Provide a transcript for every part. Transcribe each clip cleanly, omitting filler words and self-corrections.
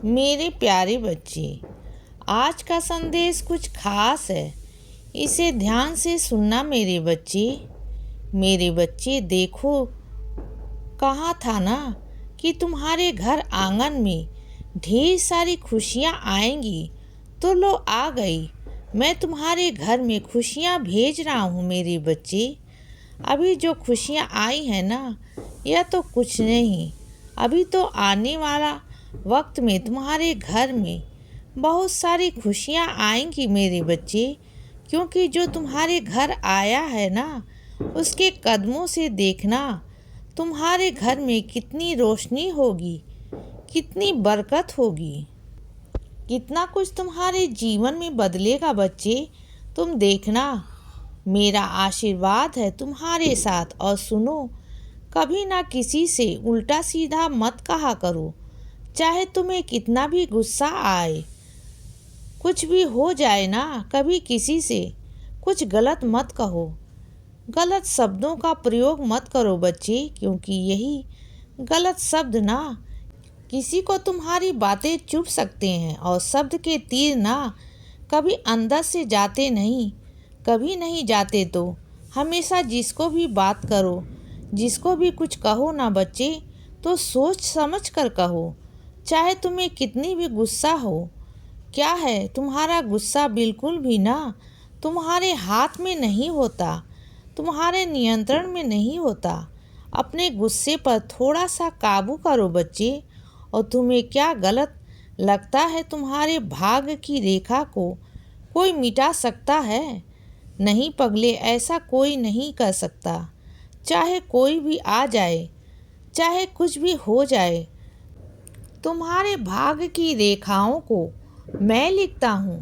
मेरे प्यारे बच्चे, आज का संदेश कुछ खास है। इसे ध्यान से सुनना मेरे बच्चे। मेरे बच्चे देखो, कहा था ना कि तुम्हारे घर आंगन में ढेर सारी खुशियाँ आएंगी। तो लो आ गई। मैं तुम्हारे घर में खुशियाँ भेज रहा हूँ मेरे बच्चे। अभी जो खुशियाँ आई हैं ना, यह तो कुछ नहीं। अभी तो आने वाला वक्त में तुम्हारे घर में बहुत सारी खुशियाँ आएंगी मेरे बच्चे। क्योंकि जो तुम्हारे घर आया है ना, उसके कदमों से देखना तुम्हारे घर में कितनी रोशनी होगी, कितनी बरकत होगी, कितना कुछ तुम्हारे जीवन में बदलेगा बच्चे। तुम देखना, मेरा आशीर्वाद है तुम्हारे साथ। और सुनो, कभी ना किसी से उल्टा सीधा मत कहा करो। चाहे तुम्हें कितना भी गुस्सा आए, कुछ भी हो जाए ना, कभी किसी से कुछ गलत मत कहो। गलत शब्दों का प्रयोग मत करो बच्चे, क्योंकि यही गलत शब्द ना किसी को तुम्हारी बातें चुभ सकते हैं। और शब्द के तीर ना कभी अंदर से जाते नहीं, कभी नहीं जाते। तो हमेशा जिसको भी बात करो, जिसको भी कुछ कहो ना बच्चे, तो सोच समझ कर कहो। चाहे तुम्हें कितनी भी गुस्सा हो। क्या है, तुम्हारा गुस्सा बिल्कुल भी ना तुम्हारे हाथ में नहीं होता, तुम्हारे नियंत्रण में नहीं होता। अपने गुस्से पर थोड़ा सा काबू करो बच्चे। और तुम्हें क्या गलत लगता है, तुम्हारे भाग्य की रेखा को कोई मिटा सकता है? नहीं पगले, ऐसा कोई नहीं कर सकता। चाहे कोई भी आ जाए, चाहे कुछ भी हो जाए, तुम्हारे भाग्य की रेखाओं को मैं लिखता हूँ,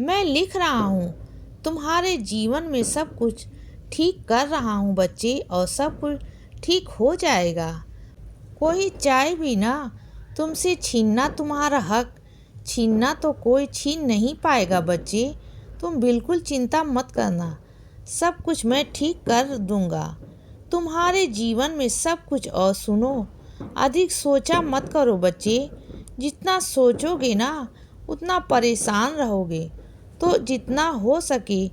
मैं लिख रहा हूँ। तुम्हारे जीवन में सब कुछ ठीक कर रहा हूँ बच्चे, और सब कुछ ठीक हो जाएगा। कोई चाहे भी ना तुमसे छीनना, तुम्हारा हक छीनना तो कोई छीन नहीं पाएगा बच्चे। तुम बिल्कुल चिंता मत करना, सब कुछ मैं ठीक कर दूंगा तुम्हारे जीवन में सब कुछ। और सुनो, अधिक सोचा मत करो बच्चे। जितना सोचोगे ना, उतना परेशान रहोगे। तो जितना हो सके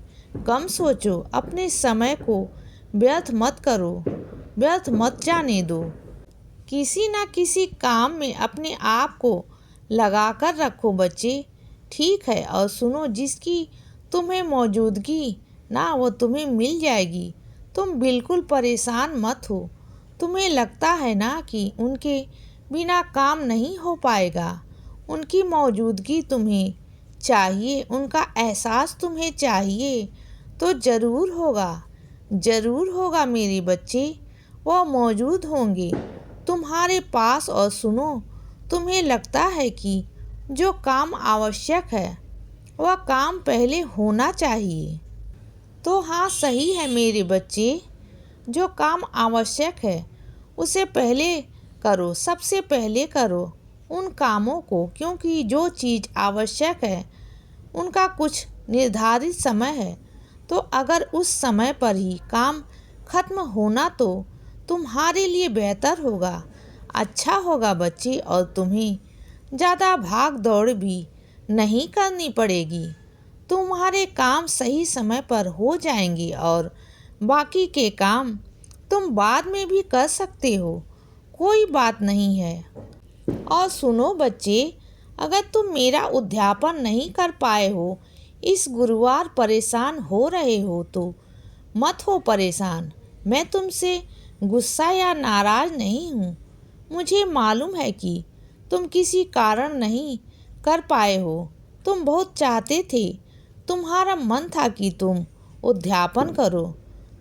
कम सोचो। अपने समय को व्यर्थ मत करो, व्यर्थ मत जाने दो। किसी ना किसी काम में अपने आप को लगा कर रखो बच्चे, ठीक है? और सुनो, जिसकी तुम्हें मौजूदगी ना वो तुम्हें मिल जाएगी। तुम बिल्कुल परेशान मत हो। तुम्हें लगता है ना कि उनके बिना काम नहीं हो पाएगा, उनकी मौजूदगी तुम्हें चाहिए, उनका एहसास तुम्हें चाहिए, तो ज़रूर होगा, ज़रूर होगा मेरे बच्चे। वो मौजूद होंगे तुम्हारे पास। और सुनो, तुम्हें लगता है कि जो काम आवश्यक है वह काम पहले होना चाहिए। तो हाँ, सही है मेरे बच्चे। जो काम आवश्यक है उसे पहले करो, सबसे पहले करो उन कामों को। क्योंकि जो चीज़ आवश्यक है उनका कुछ निर्धारित समय है। तो अगर उस समय पर ही काम खत्म होना तो तुम्हारे लिए बेहतर होगा, अच्छा होगा बच्चे। और तुम्हें ज़्यादा भाग दौड़ भी नहीं करनी पड़ेगी। तुम्हारे काम सही समय पर हो जाएंगे, और बाकी के काम तुम बाद में भी कर सकते हो, कोई बात नहीं है। और सुनो बच्चे, अगर तुम मेरा उद्यापन नहीं कर पाए हो, इस गुरुवार परेशान हो रहे हो, तो मत हो परेशान। मैं तुमसे गुस्सा या नाराज़ नहीं हूँ। मुझे मालूम है कि तुम किसी कारण नहीं कर पाए हो। तुम बहुत चाहते थे, तुम्हारा मन था कि तुम उद्यापन करो,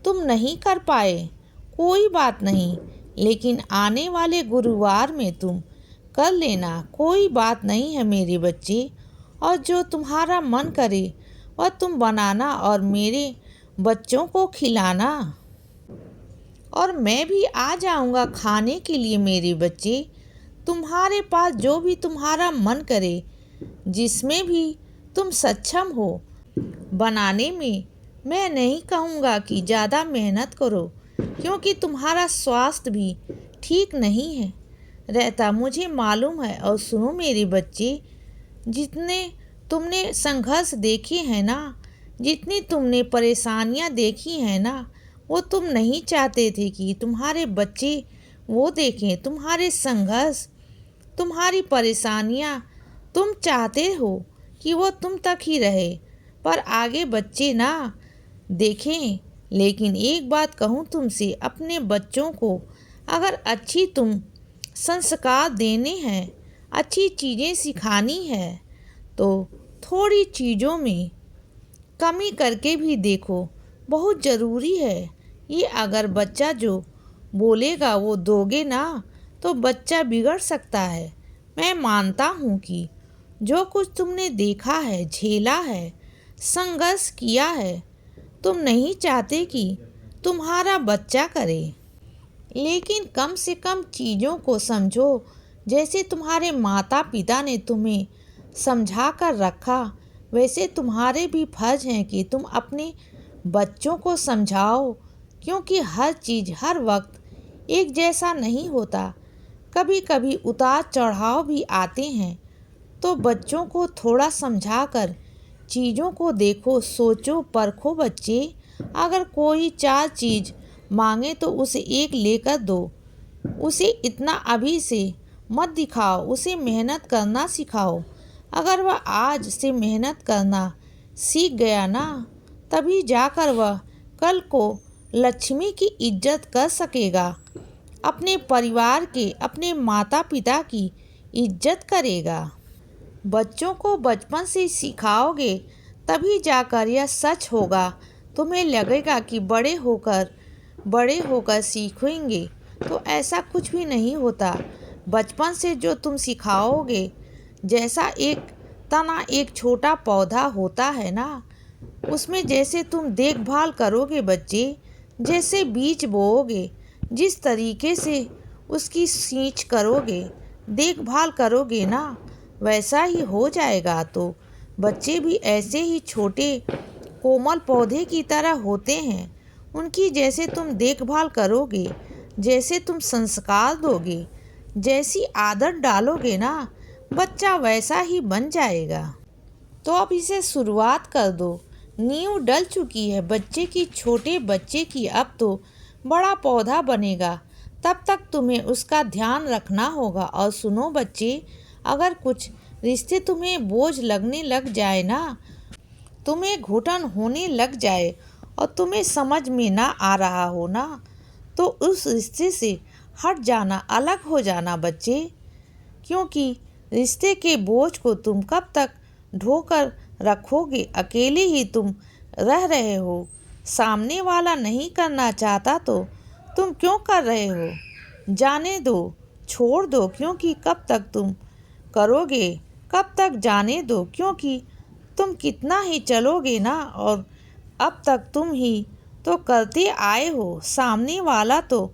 तुम नहीं कर पाए, कोई बात नहीं। लेकिन आने वाले गुरुवार में तुम कर लेना, कोई बात नहीं है मेरे बच्चे। और जो तुम्हारा मन करे वह तुम बनाना और मेरे बच्चों को खिलाना। और मैं भी आ जाऊंगा खाने के लिए मेरे बच्चे। तुम्हारे पास जो भी तुम्हारा मन करे, जिसमें भी तुम सक्षम हो बनाने में। मैं नहीं कहूँगा कि ज़्यादा मेहनत करो, क्योंकि तुम्हारा स्वास्थ्य भी ठीक नहीं है। रहता, मुझे मालूम है। और सुनो मेरे बच्चे, जितने तुमने संघर्ष देखे हैं ना, जितनी तुमने परेशानियां देखी हैं ना, वो तुम नहीं चाहते थे कि तुम्हारे बच्चे वो देखें तुम्हारे संघर्ष, तुम्हारी परेशानियां। तुम चाहते हो कि वो तुम तक ही रहे, पर आगे बच्चे ना देखें। लेकिन एक बात कहूँ तुमसे, अपने बच्चों को अगर अच्छी तुम संस्कार देने हैं, अच्छी चीज़ें सिखानी है, तो थोड़ी चीज़ों में कमी करके भी देखो, बहुत ज़रूरी है। ये अगर बच्चा जो बोलेगा वो दोगे ना, तो बच्चा बिगड़ सकता है। मैं मानता हूँ कि जो कुछ तुमने देखा है, झेला है, संघर्ष किया है, तुम नहीं चाहते कि तुम्हारा बच्चा करे। लेकिन कम से कम चीज़ों को समझो, जैसे तुम्हारे माता पिता ने तुम्हें समझा कर रखा, वैसे तुम्हारे भी फर्ज हैं कि तुम अपने बच्चों को समझाओ। क्योंकि हर चीज़ हर वक्त एक जैसा नहीं होता, कभी कभी उतार चढ़ाव भी आते हैं। तो बच्चों को थोड़ा समझा कर चीज़ों को देखो, सोचो, परखो। बच्चे अगर कोई 4 चीज़ मांगे तो उसे एक लेकर दो। उसे इतना अभी से मत दिखाओ, उसे मेहनत करना सिखाओ। अगर वह आज से मेहनत करना सीख गया ना, तभी जाकर वह कल को लक्ष्मी की इज्जत कर सकेगा, अपने परिवार के, अपने माता पिता की इज्जत करेगा। बच्चों को बचपन से सिखाओगे तभी जाकर यह सच होगा। तुम्हें लगेगा कि बड़े होकर सीखेंगे, तो ऐसा कुछ भी नहीं होता। बचपन से जो तुम सिखाओगे, जैसा एक तना एक छोटा पौधा होता है ना, उसमें जैसे तुम देखभाल करोगे बच्चे, जैसे बीज बोओगे, जिस तरीके से उसकी सींच करोगे, देखभाल करोगे ना, वैसा ही हो जाएगा। तो बच्चे भी ऐसे ही छोटे कोमल पौधे की तरह होते हैं। उनकी जैसे तुम देखभाल करोगे, जैसे तुम संस्कार दोगे, जैसी आदत डालोगे ना, बच्चा वैसा ही बन जाएगा। तो अब इसे शुरुआत कर दो। नींव डल चुकी है बच्चे की, छोटे बच्चे की। अब तो बड़ा पौधा बनेगा, तब तक तुम्हें उसका ध्यान रखना होगा। और सुनो बच्चे, अगर कुछ रिश्ते तुम्हें बोझ लगने लग जाए ना, तुम्हें घुटन होने लग जाए और तुम्हें समझ में ना आ रहा हो ना, तो उस रिश्ते से हट जाना, अलग हो जाना बच्चे। क्योंकि रिश्ते के बोझ को तुम कब तक ढोकर रखोगे? अकेले ही तुम रह रहे हो, सामने वाला नहीं करना चाहता तो तुम क्यों कर रहे हो? जाने दो, छोड़ दो। क्योंकि कब तक तुम करोगे, कब तक जाने दो? क्योंकि तुम कितना ही चलोगे ना, और अब तक तुम ही तो करते आए हो। सामने वाला तो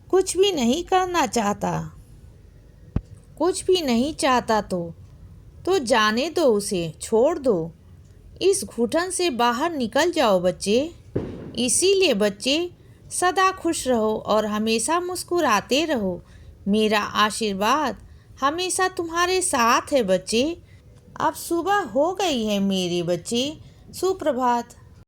कुछ भी नहीं करना चाहता, कुछ भी नहीं चाहता, तो जाने दो, उसे छोड़ दो। इस घुटन से बाहर निकल जाओ बच्चे। इसीलिए बच्चे, सदा खुश रहो और हमेशा मुस्कुराते रहो। मेरा आशीर्वाद हमेशा तुम्हारे साथ है बच्चे। अब सुबह हो गई है मेरे बच्चे, सुप्रभात।